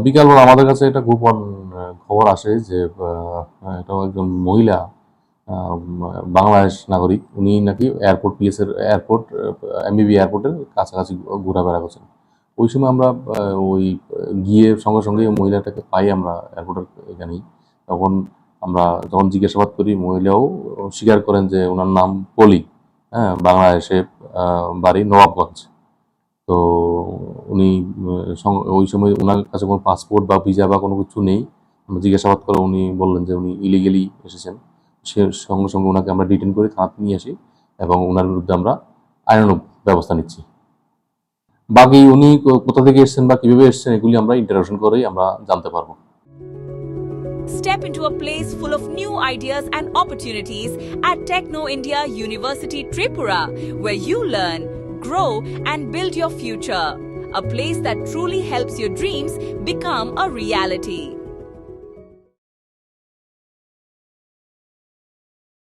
বিকালবেলা আমাদের কাছে একটা গোপন খবর আসে যে এটা একজন মহিলা আহ, বাংলাদেশ নাগরিক, উনি নাকি এয়ারপোর্ট পিএস এর এয়ারপোর্ট এমবিবি এয়ারপোর্টের কাছাকাছি ঘোরাফেরা করছেন। ওই সময় আমরা ওই গিয়ে সঙ্গে সঙ্গে ওই মহিলাটাকে পাই আমরা এয়ারপোর্টের এখানেই। তখন আমরা যখন জিজ্ঞাসাবাদ করি, মহিলাও স্বীকার করেন যে ওনার নাম পলি, হ্যাঁ, বাংলাদেশে বাড়ি নবাবগঞ্জ। তো উনি ওই সময় ওনার কাছে কোনো পাসপোর্ট বা ভিসা বা কোনো কিছু নেই। আমরা জিজ্ঞাসাবাদ করে উনি বললেন যে উনি ইলিগেলি এসেছেন। সে সঙ্গে সঙ্গে ওনাকে আমরা ডিটেন করে থানাতে নিয়ে আসি এবং ওনার বিরুদ্ধে আমরা আইনানুগ ব্যবস্থা নিচ্ছি। বাকি উনি কোথা থেকে এসেছেন বা কিভাবে এসেছেন এগুলি আমরা ইন্টারোগেশন করেই আমরা জানতে পারবো। Step into a place full of new ideas and opportunities at Techno India University Tripura, where you learn, grow, and build your future. A place that truly helps your dreams become a reality.